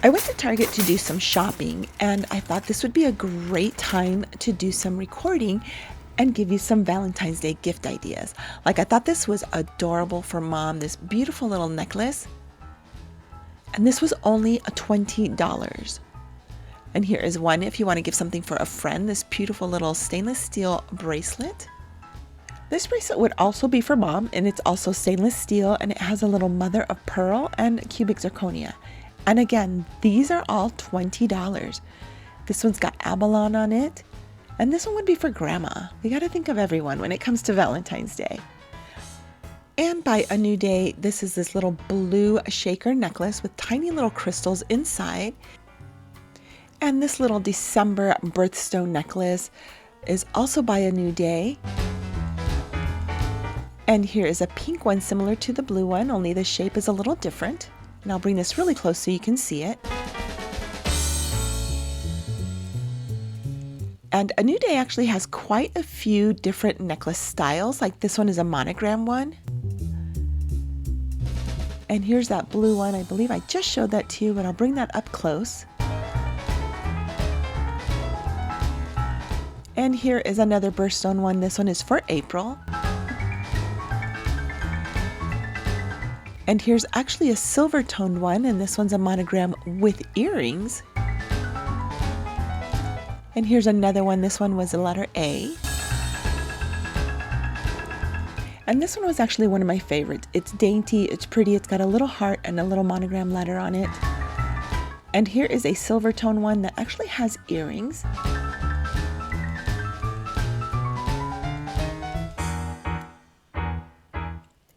I went to Target to do some shopping, and I thought this would be a great time to do some recording and give you some Valentine's Day gift ideas. Like, I thought this was adorable for mom, this beautiful little necklace. And this was only $20. And here is one if you want to give something for a friend, this beautiful little stainless steel bracelet. This bracelet would also be for mom, and it's also stainless steel, and it has a little mother of pearl and cubic zirconia. And again, these are all $20. This one's got abalone on it, and this one would be for grandma. You got to think of everyone when it comes to Valentine's Day. And by a new day, this is this little blue shaker necklace with tiny little crystals inside. And this little December birthstone necklace is also by a new day. And here is a pink one similar to the blue one, only the shape is a little different. And I'll bring this really close so you can see it. And a new day actually has quite a few different necklace styles. Like this one is a monogram one. And here's that blue one. I believe I just showed that to you, but I'll bring that up close. And here is another birthstone one. This one is for April. And here's actually a silver toned one, and this one's a monogram with earrings. And here's another one. This one was the letter A. And this one was actually one of my favorites. It's dainty, it's pretty, it's got a little heart and a little monogram letter on it. And here is a silver tone one that actually has earrings.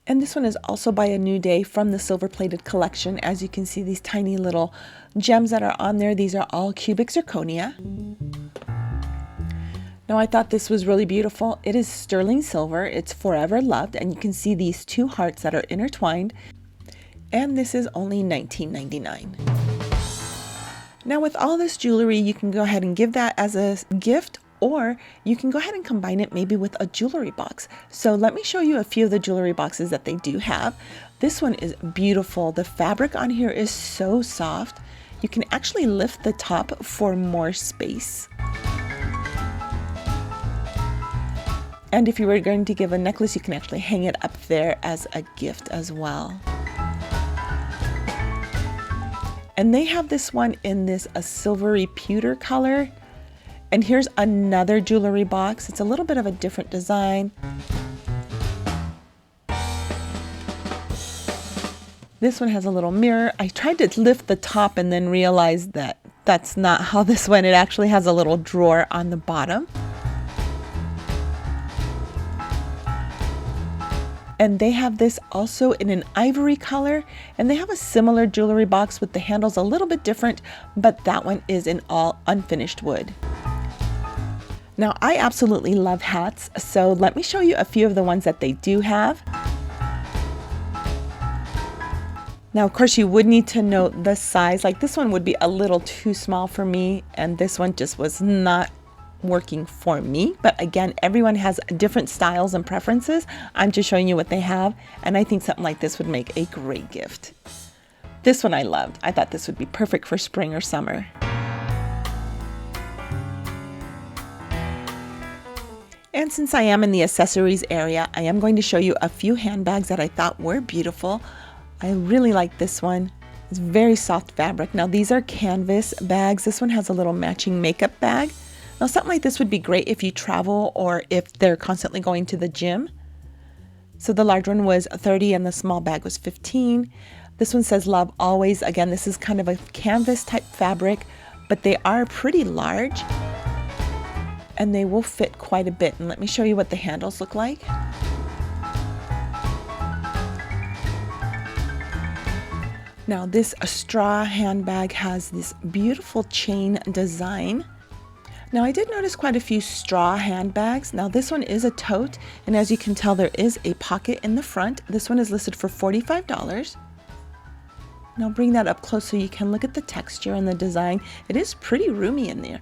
And this one is also by a new day from the silver plated collection. As you can see, these tiny little gems that are on there, these are all cubic zirconia. Now, I thought this was really beautiful. It is sterling silver. It's forever loved, and you can see these two hearts that are intertwined. And this is only $19.99. Now, with all this jewelry, you can go ahead and give that as a gift, or you can go ahead and combine it maybe with a jewelry box. So let me show you a few of the jewelry boxes that they do have. This one is beautiful. The fabric on here is so soft. You can actually lift the top for more space. And if you were going to give a necklace, you can actually hang it up there as a gift as well. And they have this one in this a silvery pewter color. And here's another jewelry box. It's a little bit of a different design. This one has a little mirror. I tried to lift the top and then realized that that's not how this went. It actually has a little drawer on the bottom. And they have this also in an ivory color, and they have a similar jewelry box with the handles a little bit different, but that one is in all unfinished wood. Now, I absolutely love hats, so let me show you a few of the ones that they do have. Now, of course, you would need to note the size. Like this one would be a little too small for me, and this one just was not working for me. But again, everyone has different styles and preferences. I'm just showing you what they have, and I think something like this would make a great gift. This one I loved. I thought this would be perfect for spring or summer. And since I am in the accessories area, I am going to show you a few handbags that I thought were beautiful. I really like this one. It's very soft fabric. Now, these are canvas bags. This one has a little matching makeup bag. Now, something like this would be great if you travel or if they're constantly going to the gym. So the large one was $30 and the small bag was $15. This one says love always. Again, this is kind of a canvas type fabric, but they are pretty large and they will fit quite a bit. And let me show you what the handles look like. Now, this straw handbag has this beautiful chain design. Now, I did notice quite a few straw handbags. Now, this one is a tote, and as you can tell, there is a pocket in the front. This one is listed for $45. Now, bring that up close so you can look at the texture and the design. It is pretty roomy in there.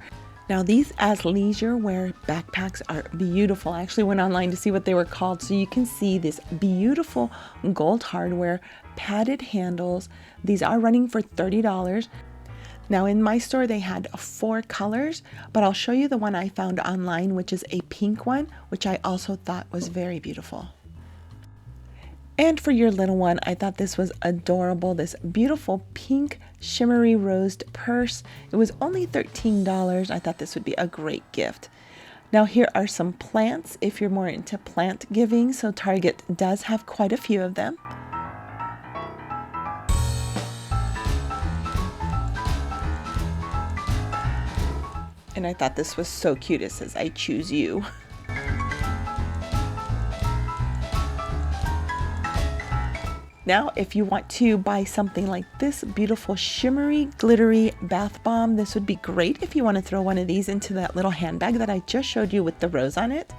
Now, these athleisure wear backpacks are beautiful. I actually went online to see what they were called, so you can see this beautiful gold hardware, padded handles. These are running for $30. Now in my store they had 4 colors, but I'll show you the one I found online, which is a pink one, which I also thought was very beautiful. And for your little one, I thought this was adorable, this beautiful pink shimmery rosed purse. It was only $13. I thought this would be a great gift. Now here are some plants if you're more into plant giving, so Target does have quite a few of them. And I thought this was so cute. It says, "I choose you." Now, if you want to buy something like this beautiful shimmery, glittery bath bomb, this would be great if you want to throw one of these into that little handbag that I just showed you with the rose on it.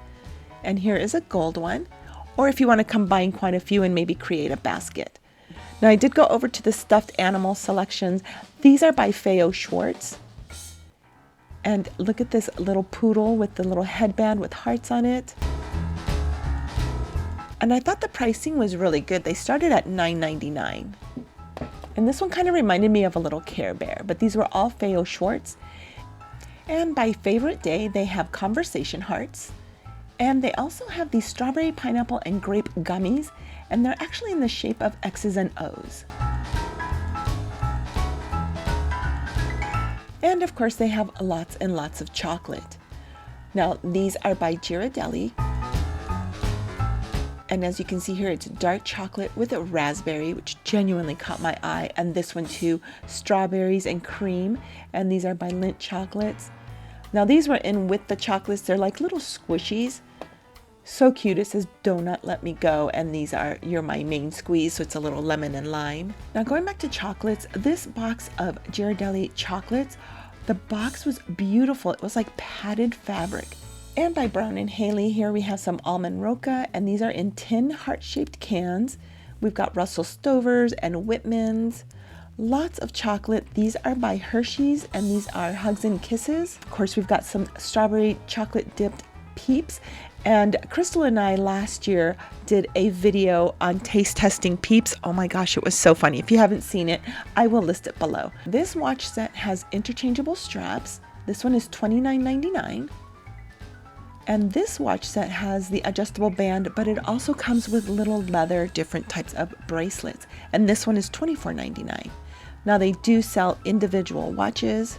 And here is a gold one. Or if you want to combine quite a few and maybe create a basket. Now, I did go over to the stuffed animal selections. These are by Feo Schwartz. And look at this little poodle with the little headband with hearts on it. And I thought the pricing was really good. They started at $9.99. And this one kind of reminded me of a little Care Bear, but these were all Feo Schwartz. And by favorite day, they have conversation hearts. And they also have these strawberry, pineapple, and grape gummies. And they're actually in the shape of X's and O's. And of course, they have lots and lots of chocolate. Now, these are by Ghirardelli. And as you can see here, it's dark chocolate with a raspberry, which genuinely caught my eye. And this one too, strawberries and cream. And these are by Lindt Chocolates. Now these were in with the chocolates. They're like little squishies. So cute. It says, "Do not let me go." And these are "You're my main squeeze." So it's a little lemon and lime. Now going back to chocolates, this box of Ghirardelli chocolates, the box was beautiful. It was like padded fabric. And by Brown and Haley, here we have some almond roca, and these are in tin heart-shaped cans. We've got Russell Stovers and Whitman's. Lots of chocolate. These are by Hershey's, and these are Hugs and Kisses. Of course, we've got some strawberry chocolate dipped Peeps. And Crystal and I last year did a video on taste testing Peeps. Oh my gosh, it was so funny. If you haven't seen it, I will list it below. This watch set has interchangeable straps. This one is $29.99. And this watch set has the adjustable band, but it also comes with little leather, different types of bracelets. And this one is $24.99. Now they do sell individual watches.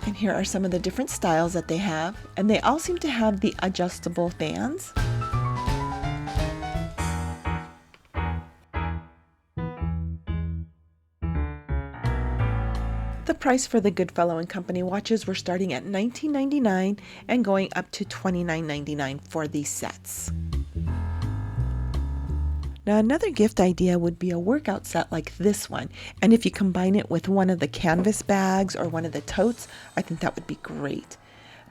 And here are some of the different styles that they have. And they all seem to have the adjustable bands. The price for the Goodfellow & Company watches were starting at $19.99 and going up to $29.99 for these sets. Now another gift idea would be a workout set like this one, and if you combine it with one of the canvas bags or one of the totes, I think that would be great.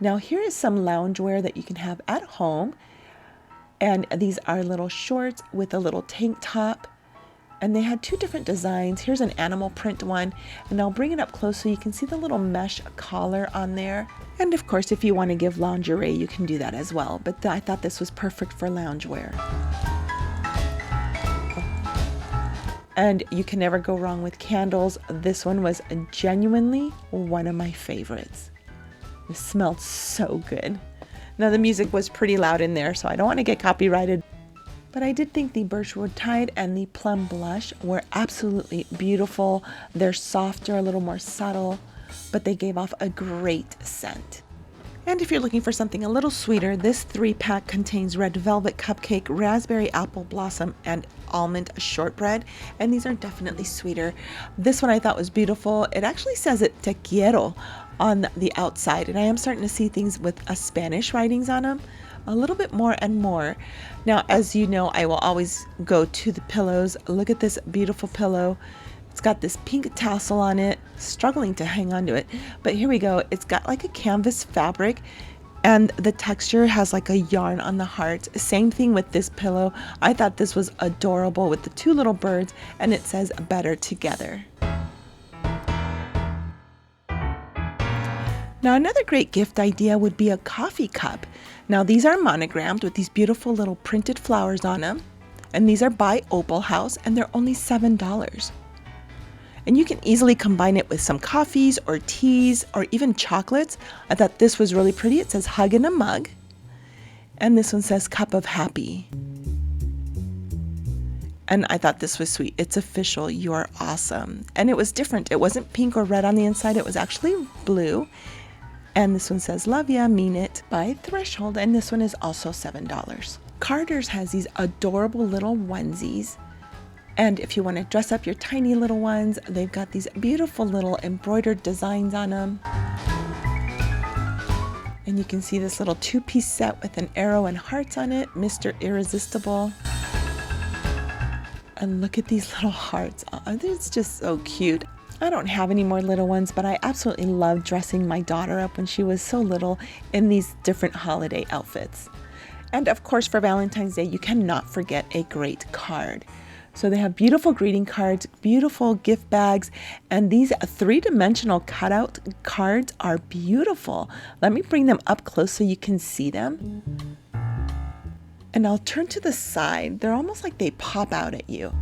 Now here is some loungewear that you can have at home, and these are little shorts with a little tank top. And they had 2 different designs. Here's an animal print one, and I'll bring it up close so you can see the little mesh collar on there. And of course, if you want to give lingerie, you can do that as well. But I thought this was perfect for loungewear. And you can never go wrong with candles. This one was genuinely one of my favorites. It smelled so good. Now the music was pretty loud in there, so I don't want to get copyrighted. But I did think the Birchwood Tide and the Plum Blush were absolutely beautiful. They're softer, a little more subtle, but they gave off a great scent. And if you're looking for something a little sweeter, this 3-pack contains red velvet cupcake, raspberry apple blossom, and almond shortbread. And these are definitely sweeter. This one I thought was beautiful. It actually says it te quiero on the outside. And I am starting to see things with Spanish writings on them. A little bit more and more. Now, as you know, I will always go to the pillows. Look at this beautiful pillow. It's got this pink tassel on it, struggling to hang on to it. But here we go. It's got like a canvas fabric, and the texture has like a yarn on the heart. Same thing with this pillow. I thought this was adorable with the 2 little birds, and it says "Better Together." Now another great gift idea would be a coffee cup. Now these are monogrammed with these beautiful little printed flowers on them. And these are by Opal House, and they're only $7. And you can easily combine it with some coffees or teas or even chocolates. I thought this was really pretty. It says hug in a mug. And this one says cup of happy. And I thought this was sweet. It's official. You're awesome. And it was different. It wasn't pink or red on the inside. It was actually blue. And this one says love ya, mean it by Threshold. And this one is also $7. Carter's has these adorable little onesies. And if you want to dress up your tiny little ones, they've got these beautiful little embroidered designs on them. And you can see this little two-piece set with an arrow and hearts on it, Mr. Irresistible. And look at these little hearts. Oh, it's just so cute. I don't have any more little ones, but I absolutely loved dressing my daughter up when she was so little in these different holiday outfits. And of course, for Valentine's Day, you cannot forget a great card. So they have beautiful greeting cards, beautiful gift bags, and these three-dimensional cutout cards are beautiful. Let me bring them up close so you can see them. And I'll turn to the side. They're almost like they pop out at you.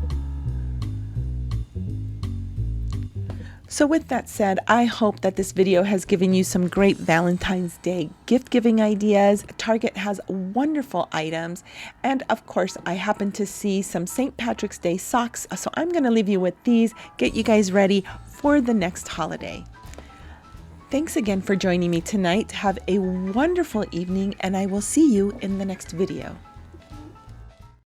So with that said, I hope that this video has given you some great Valentine's Day gift giving ideas. Target has wonderful items. And of course, I happen to see some St. Patrick's Day socks. So I'm going to leave you with these, get you guys ready for the next holiday. Thanks again for joining me tonight. Have a wonderful evening, and I will see you in the next video.